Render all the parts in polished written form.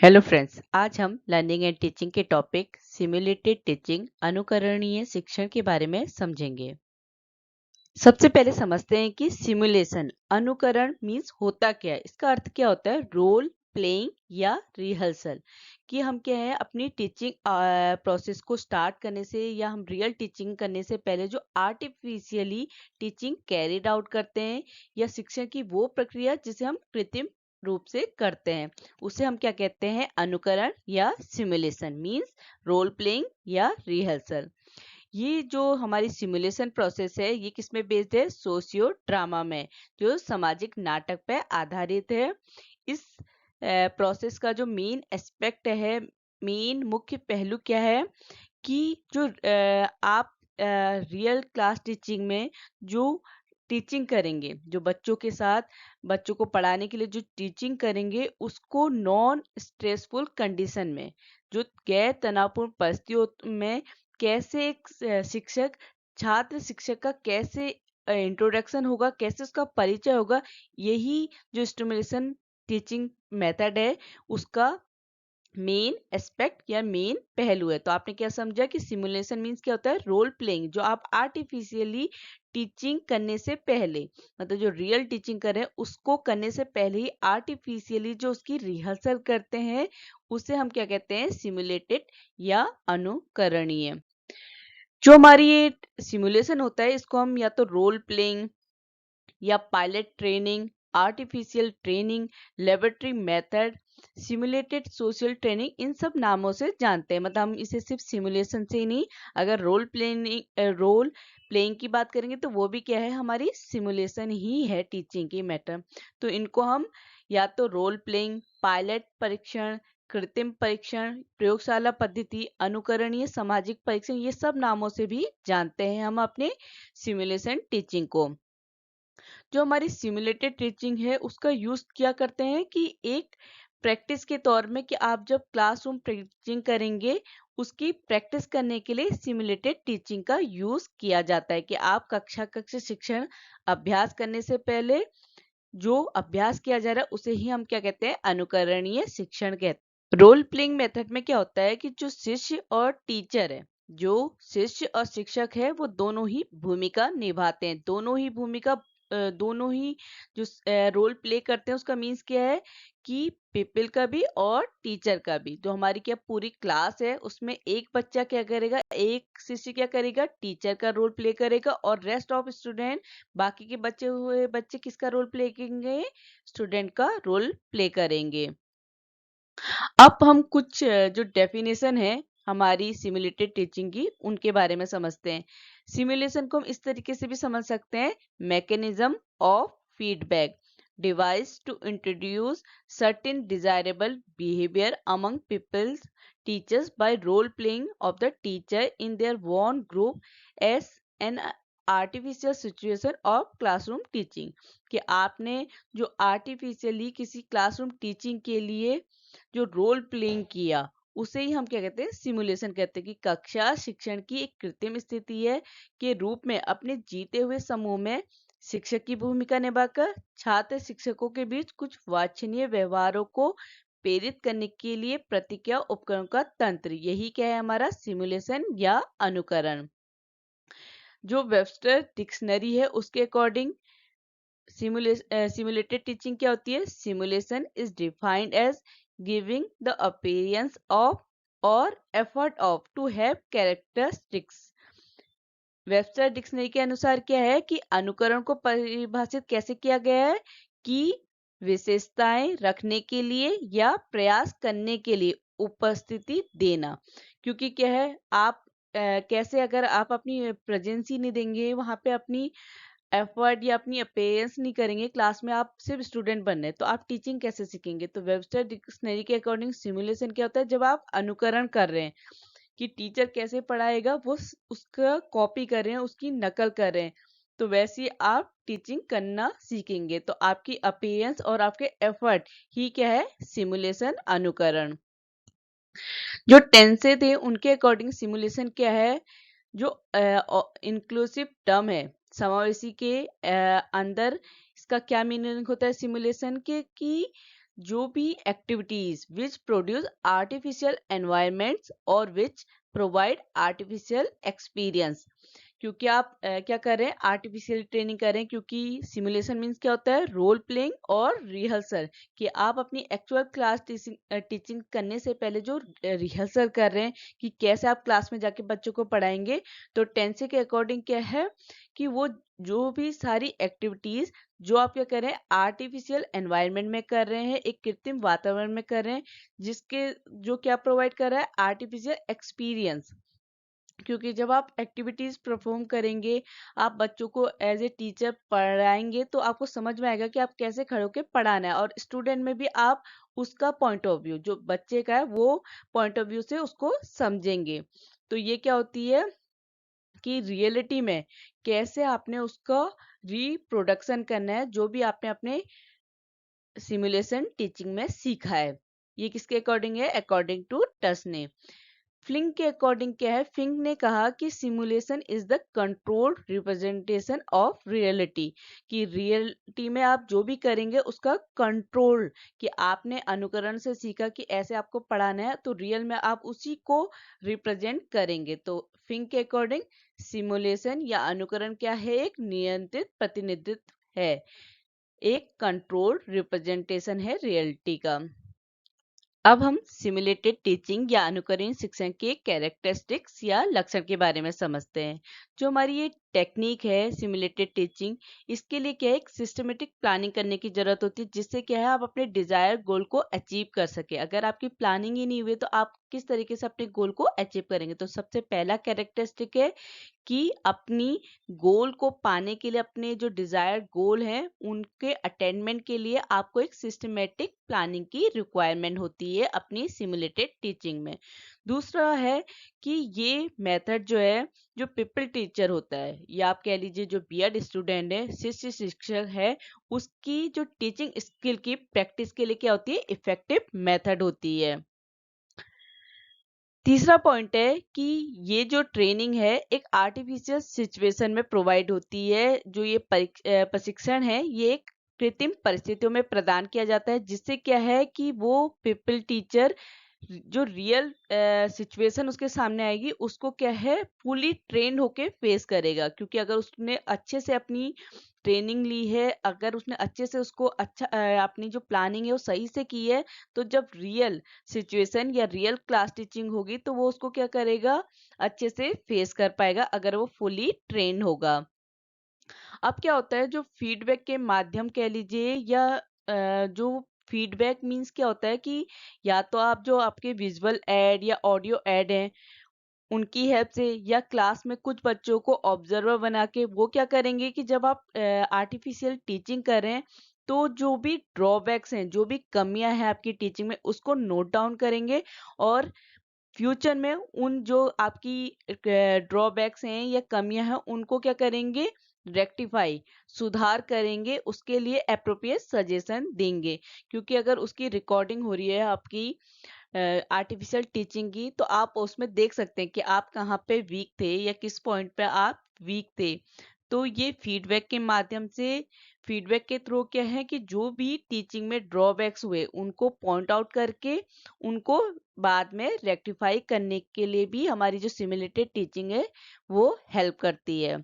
Hello friends, आज हम learning and teaching के टॉपिक सिमुलेटेड टीचिंग अनुकरणीय शिक्षण के बारे में समझेंगे। सबसे पहले समझते हैं कि सिमुलेशन अनुकरण मीन्स होता क्या है। इसका अर्थ क्या होता है? रोल प्लेइंग या रिहर्सल। कि हम क्या है अपनी टीचिंग प्रोसेस को स्टार्ट करने से या हम रियल टीचिंग करने से पहले जो आर्टिफिशियली टीचिंग कैरिड आउट करते हैं या शिक्षण की वो प्रक्रिया जिसे हम कृत्रिम रूप से करते हैं, उसे हम क्या कहते हैं? अनुकरण या सिमुलेशन मीन्स रोल प्लेइंग या रिहर्सल। ये जो हमारी सिमुलेशन प्रोसेस है ये किस में बेस्ड है? सोशियो ड्रामा में, जो सामाजिक नाटक पे आधारित है। इस प्रोसेस का जो मेन एस्पेक्ट है, मेन मुख्य पहलू क्या है कि जो आप रियल क्लास टीचिंग में जो टीचिंग करेंगे, जो बच्चों के साथ बच्चों को पढ़ाने के लिए जो टीचिंग करेंगे उसको नॉन स्ट्रेसफुल कंडीशन में, जो गैर तनावपूर्ण परिस्थितियों में कैसे एक शिक्षक छात्र शिक्षक का कैसे इंट्रोडक्शन होगा, कैसे उसका परिचय होगा, यही जो स्टिमुलेशन टीचिंग मेथड है उसका मेन एस्पेक्ट या मेन पहलू है। तो आपने क्या समझा कि सिमुलेशन मीन्स क्या होता है? रोल प्लेइंग, जो आप आर्टिफिशियली टीचिंग करने से पहले, मतलब जो रियल टीचिंग कर रहे हैं उसको करने से पहले ही आर्टिफिशियली जो उसकी रिहर्सल करते हैं उसे हम क्या कहते हैं? सिमुलेटेड या अनुकरणीय। जो हमारी ये सिमुलेशन होता है इसको हम या तो रोल प्लेइंग या pilot training, artificial training, laboratory method, simulated social training, इन सब नामों से जानते हैं। मतलब हम इसे सिर्फ सिमुलेशन से ही नहीं, अगर रोल प्लेइंग की बात करेंगे तो वो भी क्या है? हमारी सिमुलेशन ही है टीचिंग की मैटर। तो इनको हम या तो रोल प्लेइंग, पायलट परीक्षण, कृत्रिम परीक्षण, प्रयोगशाला पद्धति, अनुकरणीय सामाजिक परीक्षण, ये सब नामों से भी जानते हैं हम अपने सिमुलेशन टीचिंग को। जो हमारी सिमुलेटेड टीचिंग है उसका यूज क्या करते हैं कि एक प्रैक्टिस के तौर में, कि आप जब क्लासरूम टीचिंग करेंगे उसकी प्रैक्टिस करने के लिए सिमुलेटेड टीचिंग का यूज किया जाता है। कि आप कक्षा शिक्षण अभ्यास करने से पहले जो अभ्यास किया जा रहा है उसे ही हम क्या कहते हैं? अनुकरणीय शिक्षण कहते हैं। रोल प्लेइंग मेथड में क्या होता है कि जो शिष्य और टीचर है, जो शिष्य और शिक्षक है वो दोनों ही भूमिका निभाते हैं। दोनों ही जो रोल प्ले करते हैं उसका मीन्स क्या है कि पीपल का भी और टीचर का भी। जो हमारी क्या पूरी क्लास है उसमें एक बच्चा क्या करेगा, एक शिष्य क्या करेगा? टीचर का रोल प्ले करेगा, और रेस्ट ऑफ स्टूडेंट, बाकी के बचे हुए बच्चे किसका रोल प्ले करेंगे? स्टूडेंट का रोल प्ले करेंगे। अब हम कुछ जो डेफिनेशन है हमारी सिमुलेटेड टीचिंग की उनके बारे में समझते हैं। सिमुलेशन को हम इस तरीके से भी समझ सकते हैं: mechanism of feedback device to introduce certain desirable behaviour among peoples teachers by role playing of the teacher in their own group as an artificial situation of classroom teaching. कि आपने जो आर्टिफिशियली किसी क्लासरूम टीचिंग के लिए जो role playing किया उसे ही हम क्या कहते हैं? सिमुलेशन कहते हैं। कि कक्षा शिक्षण की एक कृत्रिम स्थिति है के रूप में अपने जीते हुए समूह में शिक्षक की भूमिका निभाकर छात्र शिक्षकों के बीच कुछ वांछनीय व्यवहारों को प्रेरित करने के लिए प्रतिक्रिया उपकरण का तंत्र, यही क्या है? हमारा सिमुलेशन या अनुकरण। जो वेबस्टर डिक्शनरी है उसके अकॉर्डिंग सिमुलेटेड टीचिंग क्या होती है? Simulation is defined as giving the appearance of or effort of to have characteristics. Webster dictionary के अनुसार क्या है कि अनुकरण को परिभाषित कैसे किया गया है कि विशेषताएं रखने के लिए या प्रयास करने के लिए उपस्थिति देना। क्योंकि क्या है, आप कैसे अगर आप अपनी प्रेजेंस ही नहीं देंगे वहां पे, अपनी एफर्ट या अपनी अपेयरेंस नहीं करेंगे क्लास में, आप सिर्फ स्टूडेंट बन रहे हैं, तो आप टीचिंग कैसे सीखेंगे? तो वेबस्टर डिक्शनरी के अकॉर्डिंग सिमुलेशन क्या होता है? जब आप अनुकरण कर रहे हैं कि टीचर कैसे पढ़ाएगा वो उसका कॉपी कर रहे हैं, उसकी नकल कर रहे हैं, तो वैसे ही आप टीचिंग करना सीखेंगे। तो आपकी अपीयरेंस और आपके एफर्ट ही क्या है? सिमुलेशन, अनुकरण। जो टेंसे थे उनके अकॉर्डिंग सिमुलेशन क्या है? जो इंक्लूसिव टर्म है, समावेशी के अंदर, इसका क्या मीनिंग होता है सिमुलेशन के? कि जो भी activities which produce artificial environments और विच प्रोवाइड आर्टिफिशियल एक्सपीरियंस। क्योंकि आप क्या कर रहे हैं, आर्टिफिशियल ट्रेनिंग कर रहे हैं, क्योंकि सिमुलेशन मीन्स क्या होता है, रोल प्लेइंग और रिहर्सल, कि आप अपनी एक्चुअल क्लास टीचिंग करने से पहले जो रिहर्सल कर रहे हैं कि कैसे आप क्लास में जाके बच्चों को पढ़ाएंगे। तो टेंसे के अकॉर्डिंग क्या है कि वो जो भी सारी एक्टिविटीज जो आप क्या कर रहे हैं, आर्टिफिशियल एनवायरनमेंट में कर रहे हैं, एक कृत्रिम वातावरण में कर रहे हैं, जिसके जो क्या प्रोवाइड कर रहा है, आर्टिफिशियल एक्सपीरियंस। क्योंकि जब आप एक्टिविटीज परफॉर्म करेंगे, आप बच्चों को एज ए टीचर पढ़ाएंगे, तो आपको समझ में आएगा कि आप कैसे खड़े होकर पढ़ाना है, और स्टूडेंट में भी आप उसका पॉइंट ऑफ व्यू, जो बच्चे का है वो पॉइंट ऑफ व्यू से उसको समझेंगे। तो ये क्या होती है कि रियलिटी में कैसे आपने उसका रिप्रोडक्शन करना है, जो भी आपने अपने सिमुलेशन टीचिंग में सीखा है। ये किसके अकॉर्डिंग है, अकॉर्डिंग टू टस ने। फ्लिंग के अकॉर्डिंग क्या है, फ्लिंग ने कहा कि simulation is the controlled representation of reality, कि रियलिटी में आप जो भी करेंगे उसका कंट्रोल, कि आपने अनुकरण से सीखा कि ऐसे आपको पढ़ाना है, तो रियल में आप उसी को रिप्रेजेंट करेंगे। तो फिंग के अकॉर्डिंग सिमुलेशन या अनुकरण क्या है, एक नियंत्रित प्रतिनिधित्व है, एक कंट्रोल्ड रिप्रेजेंटेशन है रियलिटी का। अब हम सिमुलेटेड टीचिंग या अनुकरणीय शिक्षण के कैरेक्टरिस्टिक्स या लक्षण के बारे में समझते हैं। जो हमारी ये टेक्निक है सिमुलेटेड टीचिंग, इसके लिए क्या है, एक सिस्टमेटिक प्लानिंग करने की जरूरत होती है, जिससे क्या है आप अपने डिजायर गोल को अचीव कर सके। अगर आपकी प्लानिंग ही नहीं हुई तो आप किस तरीके से अपने गोल को अचीव करेंगे। तो सबसे पहला कैरेक्टरिस्टिक है कि अपनी गोल को पाने के लिए, अपने जो डिजायर्ड गोल हैं उनके अटेनमेंट के लिए आपको एक सिस्टमेटिक प्लानिंग की रिक्वायरमेंट होती है अपनी सिमुलेटेड टीचिंग में। दूसरा है कि ये मेथड जो है, जो पीपल टीचर होता है, या आप कह लीजिए जो बीएड स्टूडेंट है, शिष्य शिक्षक है, उसकी जो टीचिंग स्किल की प्रैक्टिस के लिए क्या होती है, इफेक्टिव मेथड होती है। तीसरा पॉइंट है कि ये जो ट्रेनिंग है एक आर्टिफिशियल सिचुएशन में प्रोवाइड होती है। जो ये प्रशिक्षण है ये एक कृत्रिम परिस्थितियों में प्रदान किया जाता है, जिससे क्या है कि वो पीपल टीचर जो रियल सिचुएशन उसके सामने आएगी उसको क्या है, फुली ट्रेंड होके फेस करेगा। क्योंकि अगर उसने अच्छे से अपनी ट्रेनिंग ली है, अगर उसने अच्छे से उसको अच्छा अपनी जो प्लानिंग है वो सही से की है, तो जब रियल सिचुएशन या रियल क्लास टीचिंग होगी तो वो उसको क्या करेगा, अच्छे से फेस कर पाएगा, अगर वो फुली ट्रेन होगा। अब क्या होता है, जो फीडबैक के माध्यम कह लीजिए, या जो फीडबैक मीन्स क्या होता है कि या तो आप जो आपके विजुअल एड या ऑडियो एड हैं उनकी हेल्प से, या क्लास में कुछ बच्चों को ऑब्जर्वर बना के वो क्या करेंगे कि जब आप आर्टिफिशियल टीचिंग कर रहे हैं तो जो भी ड्रॉबैक्स हैं, जो भी कमियां हैं आपकी टीचिंग में, उसको नोट डाउन करेंगे, और फ्यूचर में उन जो आपकी ड्रॉबैक्स हैं या कमियां हैं उनको क्या करेंगे, रेक्टिफाई, सुधार करेंगे, उसके लिए अप्रोप्रिएट सजेशन देंगे। क्योंकि अगर उसकी रिकॉर्डिंग हो रही है आपकी आर्टिफिशियल टीचिंग की, तो आप उसमें देख सकते हैं कि आप कहाँ पे वीक थे या किस पॉइंट पे आप वीक थे। तो ये फीडबैक के माध्यम से, फीडबैक के थ्रू क्या है कि जो भी टीचिंग में ड्रॉबैक्स हुए उनको पॉइंट आउट करके उनको बाद में रेक्टिफाई करने के लिए भी हमारी जो सिमुलेटेड टीचिंग है वो हेल्प करती है।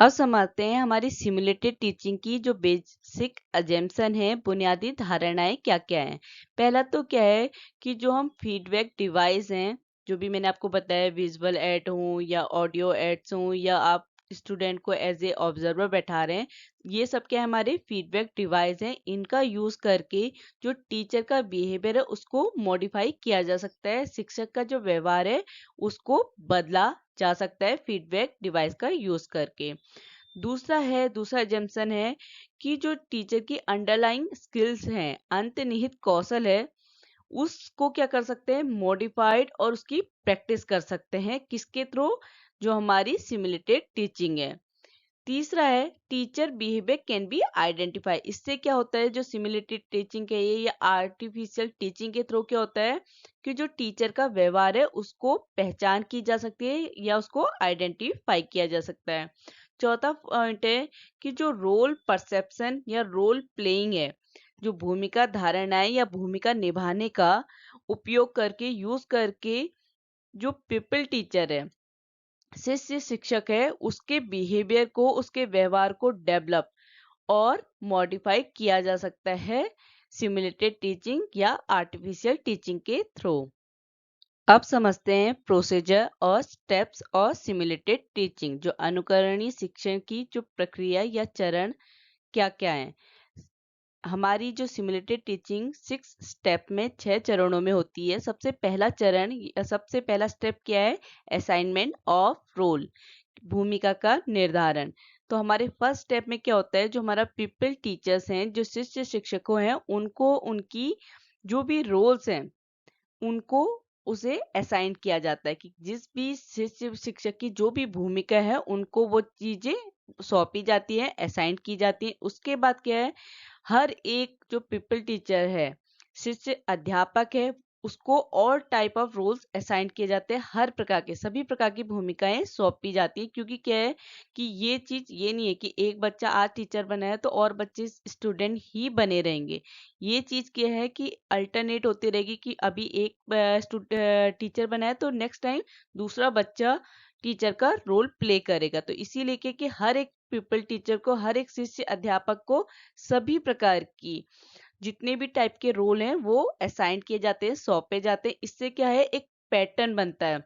अब समझते हैं हमारी सिमुलेटेड टीचिंग की जो बेसिक अजम्पशन है, बुनियादी धारणाएं क्या क्या हैं। पहला तो क्या है कि जो हम फीडबैक डिवाइस हैं, जो भी मैंने आपको बताया, विजुअल एड हो या ऑडियो एड्स हो, या आप स्टूडेंट को एज ए ऑब्जर्वर बैठा रहे हैं, ये सब क्या हमारे फीडबैक डिवाइस हैं। इनका यूज करके जो टीचर का बिहेवियर है उसको मॉडिफाई किया जा सकता है, शिक्षक का जो व्यवहार है उसको बदला जा सकता है फीडबैक डिवाइस का यूज करके। दूसरा एजम्पशन है कि जो टीचर की अंडरलाइंग स्किल्स हैं, अंतर्निहित कौशल है, उसको क्या कर सकते हैं, मॉडिफाइड और उसकी प्रैक्टिस कर सकते हैं, किसके थ्रू, जो हमारी सिमुलेटेड टीचिंग है। तीसरा है teacher behaviour can be identify. इससे क्या होता है, जो सिमुलेटेड टीचिंग के ये या आर्टिफिशियल टीचिंग के थ्रू क्या होता है कि जो टीचर का व्यवहार है उसको पहचान की जा सकती है या उसको आइडेंटिफाई किया जा सकता है। चौथा पॉइंट है कि जो रोल परसेप्शन या रोल प्लेइंग है, जो भूमिका धारणा है या भूमिका निभाने का उपयोग करके यूज करके जो पीपल टीचर है, शिष्य शिक्षक है, उसके बिहेवियर को, उसके व्यवहार को डेवलप और मॉडिफाई किया जा सकता है सिमुलेटेड टीचिंग या आर्टिफिशियल टीचिंग के थ्रू। अब समझते हैं प्रोसीजर और स्टेप्स और सिमुलेटेड टीचिंग, जो अनुकरणीय शिक्षण की जो प्रक्रिया या चरण क्या क्या है। हमारी जो सिमुलेटेड टीचिंग 6 स्टेप में 6 चरणों में होती है। सबसे पहला चरण या सबसे पहला स्टेप क्या है? असाइनमेंट ऑफ रोल, भूमिका का निर्धारण। तो हमारे फर्स्ट स्टेप में क्या होता है, जो हमारा पीपल टीचर्स हैं, जो शिष्य शिक्षकों हैं, उनको उनकी जो भी रोल्स हैं उनको उसे असाइन किया जाता है कि जिस भी शिष्य शिक्षक की जो भी भूमिका है उनको वो चीजें सौंपी जाती है, असाइन की जाती है। उसके बाद क्या है, हर एक जो पीपल टीचर है, शिष्य अध्यापक है, उसको all type of roles assign किए जाते हैं। हर प्रकार के सभी प्रकार की भूमिकाएं सौंपी जाती है, क्योंकि क्या है कि ये चीज ये नहीं है कि एक बच्चा आज टीचर बना है तो और बच्चे स्टूडेंट ही बने रहेंगे। ये चीज क्या है कि अल्टरनेट होती रहेगी कि अभी एक टीचर बना है तो नेक्स्ट टाइम दूसरा बच्चा टीचर का रोल प्ले करेगा। तो इसीलिए कि हर एक पीपल टीचर को, हर एक शिष्य अध्यापक को सभी प्रकार की जितने भी टाइप के रोल हैं वो असाइन किए जाते हैं, सौंपे जाते हैं। इससे क्या है, एक पैटर्न बनता है।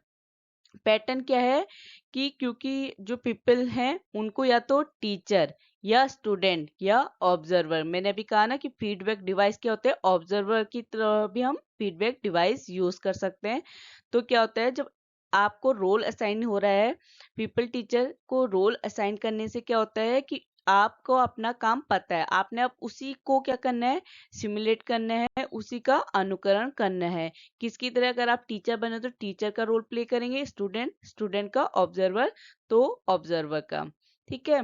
पैटर्न क्या है कि क्योंकि जो पीपल हैं उनको या तो टीचर या स्टूडेंट या ऑब्जर्वर, मैंने अभी कहा ना कि फीडबैक डिवाइस क्या होते हैं, ऑब्जर्वर की तरह भी हम फीडबैक डिवाइस यूज कर सकते हैं। तो क्या होता है, जब आपको रोल असाइन हो रहा है, पीपल टीचर को रोल असाइन करने से क्या होता है कि आपको अपना काम पता है, आपने अब उसी को क्या करना है, सिमुलेट करना है, उसी का अनुकरण करना है। किसकी तरह, अगर आप टीचर बने तो टीचर का रोल प्ले करेंगे, स्टूडेंट स्टूडेंट का, ऑब्जर्वर तो ऑब्जर्वर का। ठीक है।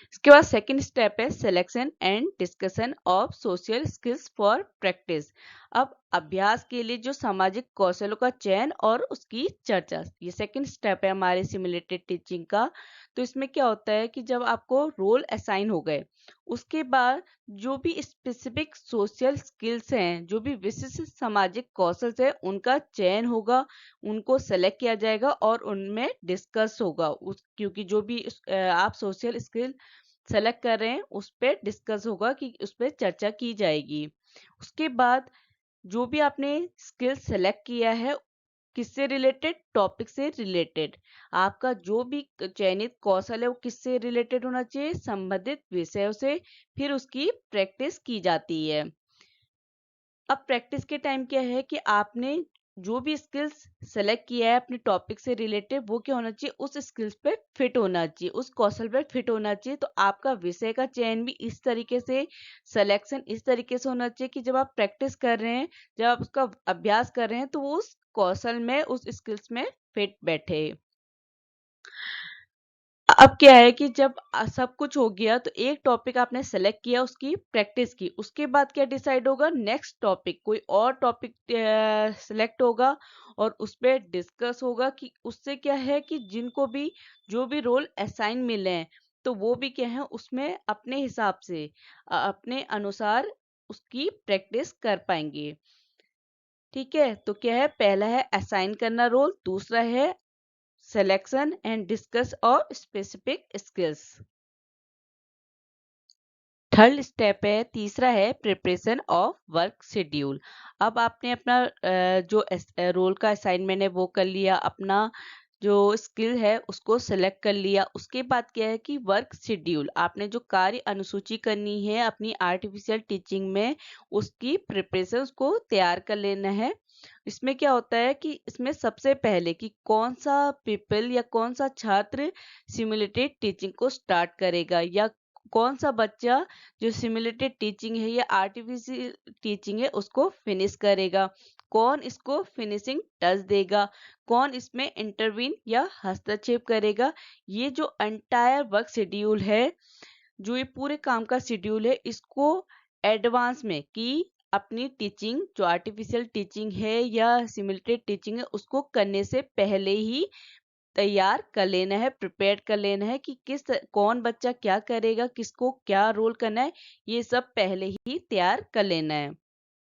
इसके बाद सेकंड स्टेप है selection and discussion of social skills for practice. अब अभ्यास के लिए जो सामाजिक कौशलों का चयन और उसकी चर्चा, ये सेकंड स्टेप है हमारे सिमुलेटेड टीचिंग का। तो इसमें क्या होता है कि जब आपको रोल असाइन हो गए, उसके बाद जो भी स्पेसिफिक सोशल स्किल्स हैं, जो भी विशिष्ट सामाजिक कौशल है, उनका चयन होगा, उनको सेलेक्ट किया जाएगा और उनमें डिस्कस होगा। उस क्योंकि जो भी आप सोशल स्किल सेलेक्ट कर रहे हैं उस पर डिस्कस होगा, कि उस पर चर्चा की जाएगी। उसके बाद जो भी आपने स्किल सेलेक्ट किया है, किससे रिलेटेड, टॉपिक से रिलेटेड, आपका जो भी चयनित कौशल है वो किससे रिलेटेड होना चाहिए, संबंधित विषयों से। फिर उसकी प्रैक्टिस की जाती है। अब प्रैक्टिस के टाइम क्या है कि आपने जो भी स्किल्स सेलेक्ट किया है अपने टॉपिक से रिलेटेड, वो क्या होना चाहिए, उस स्किल्स पे फिट होना चाहिए, उस कौशल पे फिट होना चाहिए। तो आपका विषय का चयन भी इस तरीके से, सिलेक्शन इस तरीके से होना चाहिए कि जब आप प्रैक्टिस कर रहे हैं, जब आप उसका अभ्यास कर रहे हैं, तो वो उस कौशल में, उस स्किल्स में फिट बैठे। अब क्या है कि जब सब कुछ हो गया तो एक टॉपिक आपने सेलेक्ट किया, उसकी प्रैक्टिस की, उसके बाद क्या डिसाइड होगा, नेक्स्ट टॉपिक, कोई और टॉपिक सेलेक्ट होगा और उस पर डिस्कस होगा कि उससे क्या है कि जिनको भी जो भी रोल असाइन मिले हैं, तो वो भी क्या है उसमें अपने हिसाब से अपने अनुसार उसकी प्रैक्टिस कर पाएंगे। ठीक है। तो क्या है, पहला है असाइन करना रोल, दूसरा है selection and discuss of specific skills। Third step है, तीसरा है प्रिपरेशन ऑफ वर्क शेड्यूल। अब आपने अपना जो रोल का असाइनमेंट है वो कर लिया, अपना जो स्किल है उसको सेलेक्ट कर लिया। उसके बाद क्या है कि वर्क शेड्यूल, आपने जो कार्य अनुसूची करनी है अपनी आर्टिफिशियल टीचिंग में, उसकी प्रिपरेशन को तैयार कर लेना है। इसमें क्या होता है कि इसमें सबसे पहले कि कौन सा पीपल या कौन सा छात्र सिमुलेटेड टीचिंग को स्टार्ट करेगा, या कौन सा बच्चा जो सिमुलेटेड टीचिंग है या आर्टिफिशियल टीचिंग है उसको फिनिश करेगा, कौन इसको फिनिशिंग टच देगा, कौन इसमें इंटरवीन या हस्तक्षेप करेगा। ये जो एंटायर वर्क शेड्यूल है, जो ये पूरे काम का शेड्यूल है, इसको एडवांस में कि अपनी टीचिंग जो आर्टिफिशियल टीचिंग है या सिमुलेटेड टीचिंग है उसको करने से पहले ही तैयार कर लेना है, प्रिपेयर कर लेना है कि कौन बच्चा क्या करेगा, किसको क्या रोल करना है, ये सब पहले ही तैयार कर लेना है।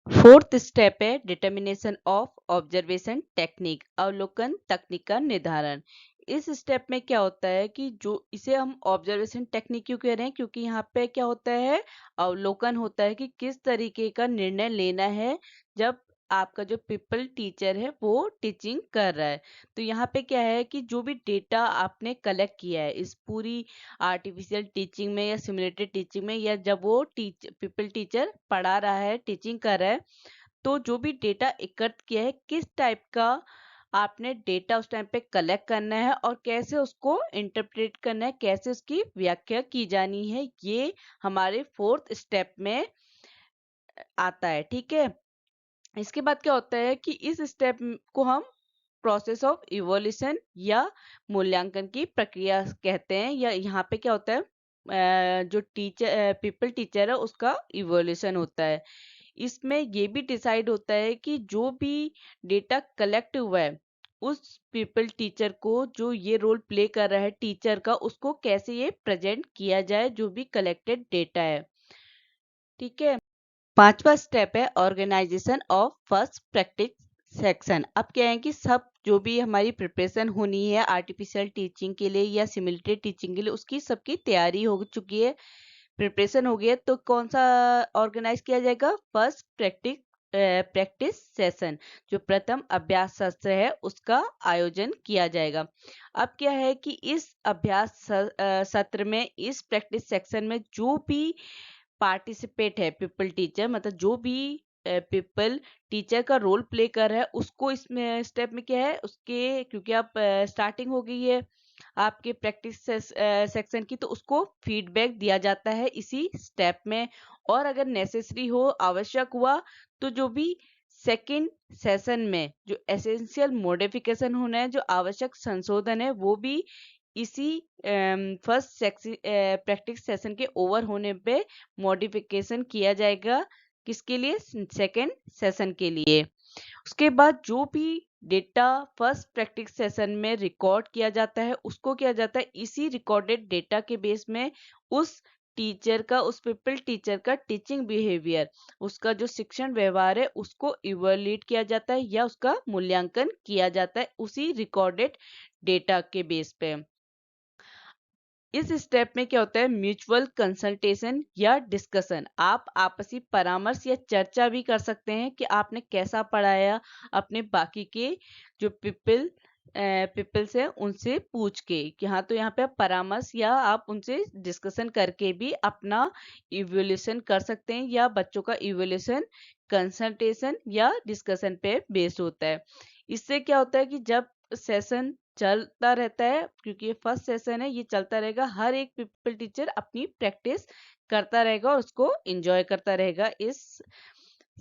फोर्थ स्टेप है डिटर्मिनेशन ऑफ ऑब्जर्वेशन टेक्निक, अवलोकन तकनीक का निर्धारण। इस स्टेप में क्या होता है कि जो इसे हम ऑब्जर्वेशन टेक्निक क्यों कह रहे हैं, क्योंकि यहाँ पे क्या होता है, अवलोकन होता है कि किस तरीके का निर्णय लेना है जब आपका जो पीपल टीचर है वो टीचिंग कर रहा है। तो यहाँ पे क्या है कि जो भी डेटा आपने कलेक्ट किया है इस पूरी आर्टिफिशियल टीचिंग में या सिमुलेटेड टीचिंग में, या जब वो पीपल टीचर पढ़ा रहा है, टीचिंग कर रहा है, तो जो भी डेटा एकत्र किया है किस टाइप का आपने डेटा उस टाइम पे कलेक्ट करना है और कैसे उसको इंटरप्रेट करना है, कैसे उसकी व्याख्या की जानी है, ये हमारे फोर्थ स्टेप में आता है। ठीक है, इसके बाद क्या होता है कि इस स्टेप को हम प्रोसेस ऑफ इवोल्यूशन या मूल्यांकन की प्रक्रिया कहते हैं। या यहाँ पे क्या होता है, जो पीपल टीचर है उसका इवोल्यूशन होता है। इसमें ये भी डिसाइड होता है कि जो भी डेटा कलेक्ट हुआ है उस पीपल टीचर को, जो ये रोल प्ले कर रहा है टीचर का, उसको कैसे ये प्रेजेंट किया जाए जो भी कलेक्टेड डेटा है। ठीक है, पांचवा स्टेप है organisation of first practice section. अब क्या है कि सब जो भी हमारी प्रिपरेशन होनी है आर्टिफिशियल टीचिंग के लिए या सिमुलेटेड टीचिंग के लिए, उसकी सबकी तैयारी हो चुकी है, प्रिपरेशन हो गई है। तो कौन सा ऑर्गेनाइज किया जाएगा, फर्स्ट प्रैक्टिस सेशन, जो प्रथम अभ्यास सत्र है उसका आयोजन किया जाएगा। अब क्या है कि इस अभ्यास सत्र में, इस प्रैक्टिस सेक्शन में जो भी पार्टिसिपेट है पीपल टीचर, मतलब जो भी पीपल टीचर का रोल प्ले कर रहा है, उसको इसमें स्टेप में क्या है उसके, क्योंकि आप स्टार्टिंग हो गई है आपके प्रैक्टिस सेक्शन की, तो उसको फीडबैक दिया जाता है इसी स्टेप में। और अगर नेसेसरी हो, आवश्यक हुआ, तो जो भी सेकंड सेशन में जो एसेंशियल मॉडिफिकेशन होना है, जो आवश्यक संशोधन है, वो भी इसी फर्स्ट प्रैक्टिस सेशन के ओवर होने पे मॉडिफिकेशन किया जाएगा। किसके लिए, सेकंड सेशन के लिए। उसके बाद जो भी डेटा फर्स्ट प्रैक्टिस सेशन में रिकॉर्ड किया जाता है, उसको किया जाता है इसी रिकॉर्डेड डेटा के बेस में उस टीचर का, उस पीपल टीचर का टीचिंग बिहेवियर, उसका जो शिक्षण व्यवहार है उसको इवैल्यूएट किया जाता है या उसका मूल्यांकन किया जाता है उसी रिकॉर्डेड डेटा के बेस पे। इस स्टेप में क्या होता है, म्यूचुअल कंसल्टेशन या डिस्कशन। आप आपसी परामर्श या चर्चा भी कर सकते हैं कि आपने कैसा पढ़ाया, अपने बाकी के जो पीपल्स है उनसे पूछ के कि हाँ, तो यहाँ पे आप परामर्श या आप उनसे डिस्कशन करके भी अपना इवोल्यूशन कर सकते हैं, या बच्चों का इवोल्यूशन कंसल्टेशन या डिस्कशन पे बेस्ड होता है। इससे क्या होता है कि जब सेशन चलता रहता है, क्योंकि ये फर्स्ट सेशन है, ये चलता रहेगा, हर एक पीपल टीचर अपनी प्रैक्टिस करता रहेगा और उसको एंजॉय करता रहेगा इस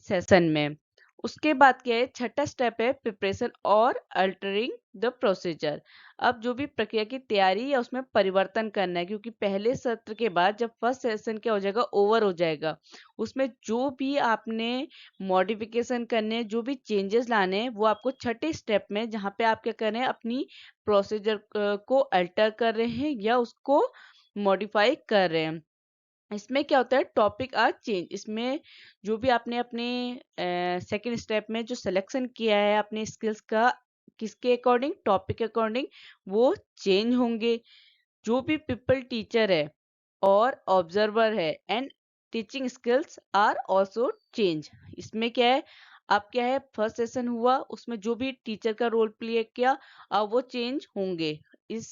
सेशन में। उसके बाद क्या है, छठा स्टेप है प्रिपरेशन और अल्टरिंग द प्रोसीजर। अब जो भी प्रक्रिया की तैयारी या उसमें परिवर्तन करना है, क्योंकि पहले सत्र के बाद जब फर्स्ट सेशन क्या हो जाएगा, ओवर हो जाएगा, उसमें जो भी आपने मॉडिफिकेशन करने, जो भी चेंजेस लाने हैं, वो आपको छठे स्टेप में, जहाँ पे आप क्या कर रहे हैं, अपनी प्रोसीजर को अल्टर कर रहे हैं या उसको मॉडिफाई कर रहे हैं। इसमें क्या होता है, टॉपिक आर चेंज। इसमें जो भी आपने अपने सेकंड स्टेप में जो सिलेक्शन किया है अपने स्किल्स का, किसके अकॉर्डिंग, टॉपिक के अकॉर्डिंग वो चेंज होंगे। जो भी पीपल टीचर है और ऑब्जर्वर है and teaching skills are also change. इसमें क्या है, अब क्या है, फर्स्ट सेशन हुआ, उसमें जो भी टीचर का रोल प्ले किया, अब वो चेंज होंगे। इस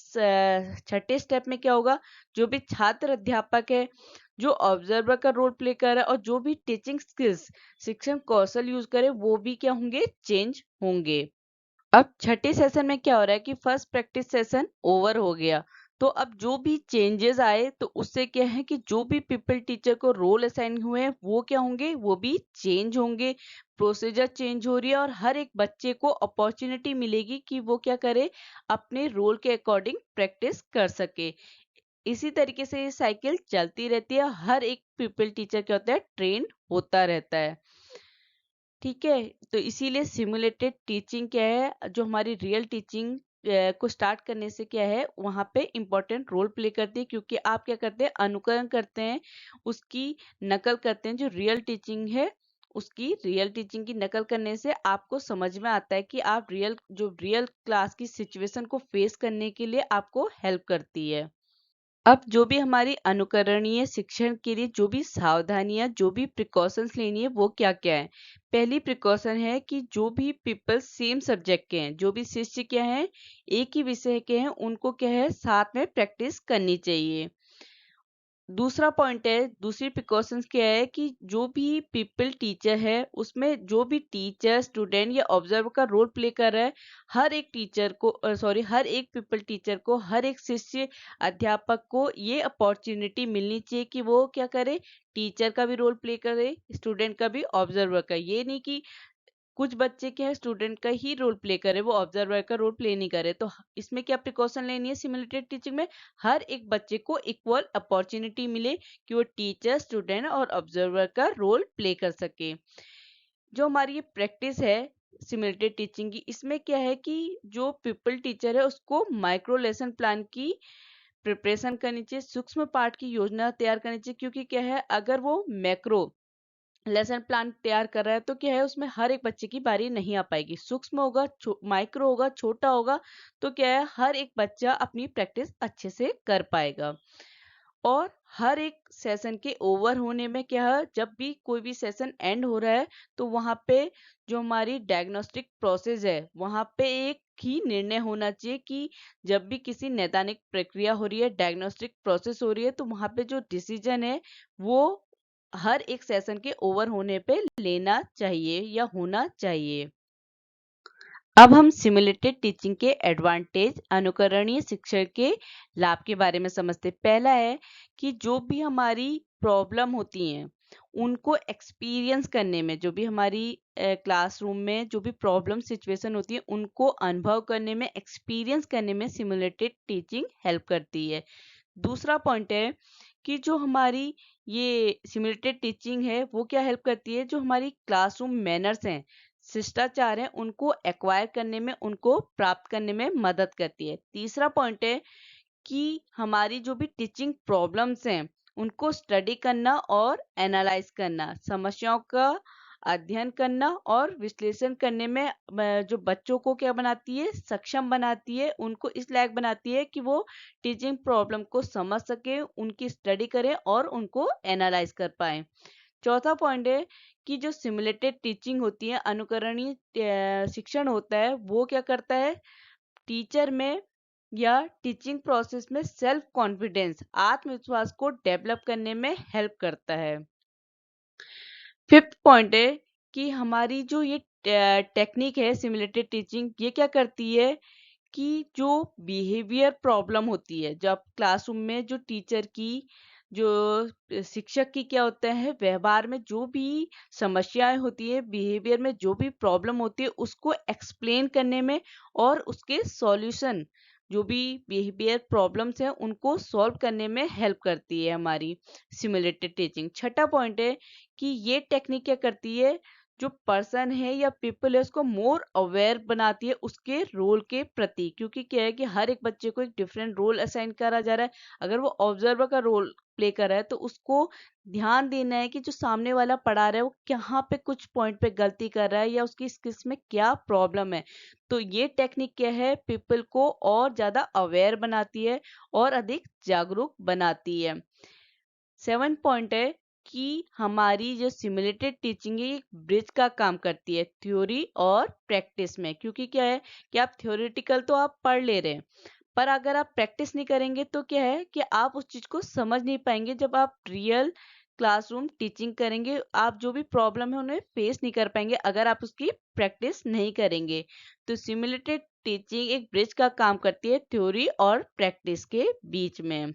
छठे स्टेप में क्या होगा, जो भी छात्र अध्यापक है, जो ऑब्जर्वर का रोल प्ले कर रहा है, और जो भी टीचिंग स्किल्स, शिक्षण कौशल यूज करे, वो भी क्या होंगे, चेंज होंगे। अब छठे सेशन में क्या हो रहा है कि फर्स्ट प्रैक्टिस सेशन ओवर हो गया, तो अब जो भी चेंजेस आए, तो उससे क्या है कि जो भी पीपल टीचर को रोल असाइन हुए हैं वो क्या होंगे, वो भी चेंज होंगे। प्रोसीजर चेंज हो रही है और हर एक बच्चे को अपॉर्चुनिटी मिलेगी कि वो क्या करे, अपने रोल के अकॉर्डिंग प्रैक्टिस कर सके। इसी तरीके से ये साइकिल चलती रहती है, हर एक पीपल टीचर क्या होता है, ट्रेन होता रहता है। ठीक है, तो इसीलिए सिमुलेटेड टीचिंग क्या है, जो हमारी रियल टीचिंग को स्टार्ट करने से क्या है वहाँ पे इम्पोर्टेंट रोल प्ले करती है, क्योंकि आप क्या करते हैं अनुकरण करते हैं, उसकी नकल करते हैं। जो रियल टीचिंग है उसकी रियल टीचिंग की नकल करने से आपको समझ में आता है कि आप रियल क्लास की सिचुएशन को फेस करने के लिए आपको हेल्प करती है। अब जो भी हमारी अनुकरणीय शिक्षण के लिए जो भी सावधानियां, जो भी प्रिकॉशंस लेनी है वो क्या क्या है। पहली प्रिकॉशन है कि जो भी पीपल सेम सब्जेक्ट के हैं, जो भी शिष्य क्या हैं एक ही विषय के हैं, उनको क्या है साथ में प्रैक्टिस करनी चाहिए। दूसरा पॉइंट है, दूसरी प्रिकॉशंस क्या है कि जो भी पीपल टीचर है उसमें जो भी टीचर स्टूडेंट या ऑब्जर्वर का रोल प्ले कर रहा है, हर एक टीचर को हर एक पीपल टीचर को, हर एक शिष्य अध्यापक को ये अपॉर्चुनिटी मिलनी चाहिए कि वो क्या करे, टीचर का भी रोल प्ले करे, स्टूडेंट का भी, ऑब्जर्वर का। ये नहीं कि कुछ बच्चे क्या है स्टूडेंट का ही रोल प्ले करे, वो ऑब्जर्वर का रोल प्ले नहीं करे। तो इसमें क्या प्रिकॉशन लेनी है सिमुलेटेड टीचिंग में, हर एक बच्चे को इक्वल अपॉर्चुनिटी मिले कि वो टीचर, स्टूडेंट और ऑब्जर्वर का रोल प्ले कर सके। जो हमारी ये प्रैक्टिस है सिमुलेटेड टीचिंग की, इसमें क्या है कि जो पीपल टीचर है उसको माइक्रो लेसन प्लान की प्रिपरेशन करनी चाहिए, सूक्ष्म पाठ की योजना तैयार करनी चाहिए। क्योंकि क्या है अगर वो मैक्रो लेसन प्लान तैयार कर रहा है तो क्या है उसमें हर एक बच्चे की बारी नहीं आ पाएगी। सूक्ष्म होगा, माइक्रो होगा, छोटा होगा, तो क्या है हर एक बच्चा अपनी प्रैक्टिस अच्छे से कर पाएगा। और हर एक सेशन के ओवर होने में क्या है, जब भी कोई भी सेशन एंड हो रहा है तो वहां पे जो हमारी डायग्नोस्टिक प्रोसेस है वहां पे एक ही निर्णय होना चाहिए कि जब भी किसी नैदानिक प्रक्रिया हो रही है, डायग्नोस्टिक प्रोसेस हो रही है, तो वहां पे जो डिसीजन है वो हर एक सेशन के ओवर होने पे लेना चाहिए या होना चाहिए। अब हम सिमुलेटेड टीचिंग के एडवांटेज, अनुकरणीय शिक्षण के लाभ के बारे में समझते हैं। पहला है कि जो भी हमारी प्रॉब्लम होती हैं उनको एक्सपीरियंस करने में, जो भी हमारी क्लासरूम में जो भी प्रॉब्लम सिचुएशन होती है उनको अनुभव करने में, एक्सपीरियंस करने में सिमुलेटेड टीचिंग हेल्प करती है। दूसरा पॉइंट है कि जो हमारी ये सिमुलेटेड टीचिंग है वो क्या हेल्प करती है, जो हमारी क्लासरूम मैनर्स हैं, शिष्टाचार हैं, उनको एक्वायर करने में, उनको प्राप्त करने में मदद करती है। तीसरा पॉइंट है कि हमारी जो भी टीचिंग प्रॉब्लम्स हैं उनको स्टडी करना और एनालाइज करना, समस्याओं का अध्ययन करना और विश्लेषण करने में जो बच्चों को क्या बनाती है, सक्षम बनाती है, उनको इस लायक बनाती है कि वो टीचिंग प्रॉब्लम को समझ सके, उनकी स्टडी करें और उनको एनालाइज कर पाए। चौथा पॉइंट है कि जो सिमुलेटेड टीचिंग होती है, अनुकरणीय शिक्षण होता है, वो क्या करता है टीचर में या टीचिंग प्रोसेस में सेल्फ कॉन्फिडेंस, आत्मविश्वास को डेवलप करने में हेल्प करता है। फिफ्थ पॉइंट है कि हमारी जो ये टेक्निक है सिमुलेटेड टीचिंग, ये क्या करती है कि जो बिहेवियर प्रॉब्लम होती है, जब क्लासरूम में जो टीचर की, जो शिक्षक की क्या होता है व्यवहार में जो भी समस्याएं होती है, बिहेवियर में जो भी प्रॉब्लम होती है उसको एक्सप्लेन करने में और उसके सॉल्यूशन, जो भी बिहेवियर प्रॉब्लम्स हैं उनको सॉल्व करने में हेल्प करती है हमारी सिमुलेटेड टीचिंग। छठा पॉइंट है कि ये टेक्निक क्या करती है, जो पर्सन है या पीपल है उसको मोर अवेयर बनाती है उसके रोल के प्रति। क्योंकि क्या है कि हर एक बच्चे को एक डिफरेंट रोल असाइन करा जा रहा है। अगर वो ऑब्जर्वर का रोल प्ले कर रहा है तो उसको ध्यान देना है कि जो सामने वाला पढ़ा रहा है वो कहाँ पे कुछ पॉइंट पे गलती कर रहा है या उसकी स्किल्स में क्या प्रॉब्लम है। तो ये टेक्निक क्या है, पीपल को और ज्यादा अवेयर बनाती है और अधिक जागरूक बनाती है। 7 पॉइंट है कि हमारी जो सिमुलेटेड टीचिंग है एक ब्रिज का काम करती है थ्योरी और प्रैक्टिस में। क्योंकि क्या है कि आप थ्योरेटिकल तो आप पढ़ ले रहे हैं, पर अगर आप प्रैक्टिस नहीं करेंगे तो क्या है कि आप उस चीज को समझ नहीं पाएंगे। जब आप रियल क्लासरूम टीचिंग करेंगे आप जो भी प्रॉब्लम है उन्हें फेस नहीं कर पाएंगे अगर आप उसकी प्रैक्टिस नहीं करेंगे। तो सिमुलेटेड टीचिंग एक ब्रिज का काम करती है थ्योरी और प्रैक्टिस के बीच में।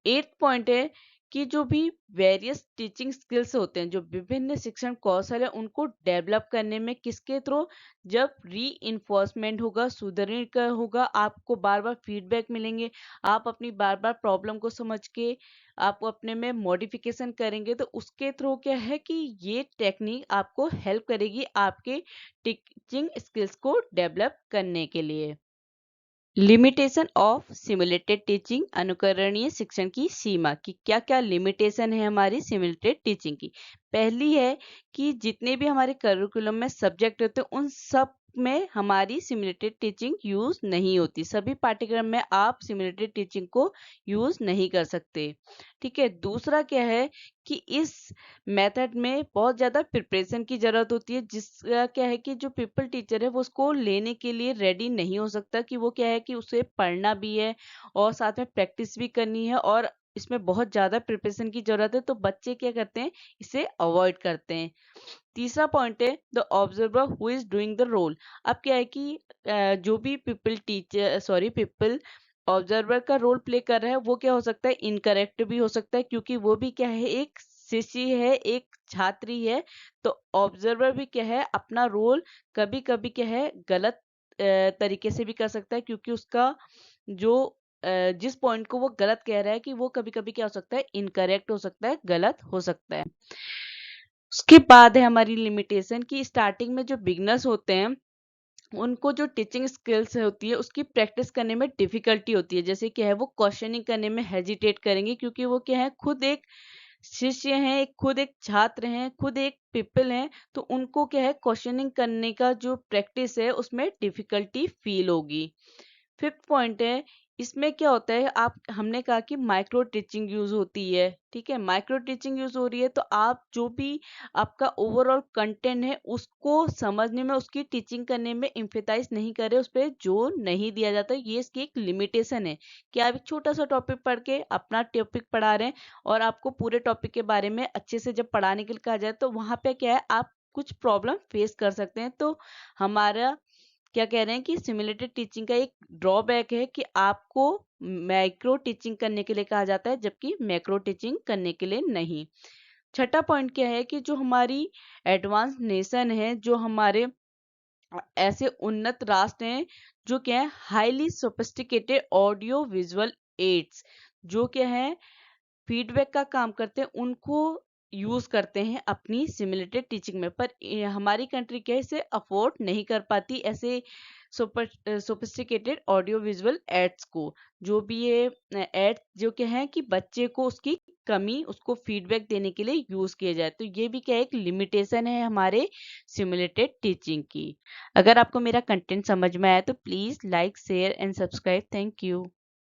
8 पॉइंट है कि जो भी वेरियस टीचिंग स्किल्स होते हैं, जो विभिन्न शिक्षण कौशल है, उनको डेवलप करने में किसके थ्रू, जब री इन्फोर्समेंट होगा, सुदृढ़ीकरण होगा, आपको बार बार फीडबैक मिलेंगे, आप अपनी बार बार प्रॉब्लम को समझ के आप अपने में मॉडिफिकेशन करेंगे, तो उसके थ्रू क्या है कि ये टेक्निक आपको हेल्प करेगी आपके टीचिंग स्किल्स को डेवलप करने के लिए। लिमिटेशन ऑफ सिमुलेटेड टीचिंग, अनुकरणीय शिक्षण की सीमा, कि क्या क्या लिमिटेशन है हमारी सिमुलेटेड टीचिंग की। पहली है कि जितने भी हमारे करिकुलम में सब्जेक्ट होते हैं उन सब में हमारी सिमुलेटेड टीचिंग यूज नहीं होती। सभी पाठ्यक्रम में आप सिमुलेटेड टीचिंग को यूज नहीं कर सकते। ठीक है। दूसरा क्या है कि इस मेथड में बहुत ज़्यादा प्रिपरेशन की ज़रूरत होती है, जिसका क्या है कि जो पीपल टीचर है वो उसको लेने के लिए रेडी नहीं हो सकता, कि वो क्या है कि उसे पढ़ना भी है और साथ में प्रैक्टिस भी करनी है और इसमें बहुत ज़्यादा प्रिपरेशन की ज़रूरत है, तो बच्चे क्या करते हैं, इसे अवॉइड करते हैं। तीसरा पॉइंट है the observer who is doing the role. अब क्या है कि जो भी पीपल ऑब्जर्वर का रोल प्ले कर रहा है वो क्या हो सकता है, इनकरेक्ट भी हो सकता है, क्योंकि वो भी क्या है, एक शिष्य है, एक छात्री है। तो ऑब्जर्वर भी क्या है, अपना रोल कभी कभी क्या है गलत तरीके से भी कर सकता है, क्योंकि उसका जो जिस पॉइंट को वो गलत कह रहा है कि वो कभी कभी क्या हो सकता है, इनकरेक्ट हो सकता है, गलत हो सकता है। उसके बाद है हमारी लिमिटेशन की स्टार्टिंग में जो बिगनर्स होते हैं उनको जो टीचिंग स्किल्स होती है उसकी प्रैक्टिस करने में डिफिकल्टी होती है। जैसे क्या है, वो क्वेश्चनिंग करने में हेजिटेट करेंगे, क्योंकि वो क्या है, खुद एक शिष्य हैं, खुद एक छात्र हैं, खुद एक पीपल हैं। तो उनको क्या है, क्वेश्चनिंग करने का जो प्रैक्टिस है उसमें डिफिकल्टी फील होगी। फिफ्थ पॉइंट है, इसमें क्या होता है, आप हमने कहा कि माइक्रो टीचिंग यूज होती है। ठीक है, माइक्रो टीचिंग यूज हो रही है तो आप जो भी आपका ओवरऑल कंटेंट है उसको समझने में, उसकी टीचिंग करने में एम्फेसाइज नहीं कर रहे, उस पर जोर नहीं दिया जाता। ये इसकी एक लिमिटेशन है कि आप एक छोटा सा टॉपिक पढ़ के अपना टॉपिक पढ़ा रहे हैं और आपको पूरे टॉपिक के बारे में अच्छे से जब पढ़ाने के लिए कहा जाए तो वहां पे क्या है, आप कुछ प्रॉब्लम फेस कर सकते हैं। तो हमारा क्या कह रहे हैं कि सिमुलेटेड टीचिंग का एक ड्रॉबैक है कि आपको माइक्रो टीचिंग करने के लिए कहा जाता है, जबकि मैक्रो टीचिंग करने के लिए नहीं। छठा पॉइंट क्या है कि जो हमारी एडवांस नेशन है, जो हमारे ऐसे उन्नत राष्ट्र हैं जो क्या है, highly sophisticated audio visual aids, जो क्या है फीडबैक का काम करते हैं, उनको यूज करते हैं अपनी सिमुलेटेड टीचिंग में। पर हमारी कंट्री क्या है, इसे अफोर्ड नहीं कर पाती ऐसे सोफिस्टिकेटेड ऑडियो विजुअल एड्स को। जो भी ये एड जो क्या है कि बच्चे को उसकी कमी, उसको फीडबैक देने के लिए यूज किया जाए, तो ये भी क्या है, एक लिमिटेशन है हमारे सिमुलेटेड टीचिंग की। अगर आपको मेरा कंटेंट समझ में आया तो please like share and subscribe. Thank you.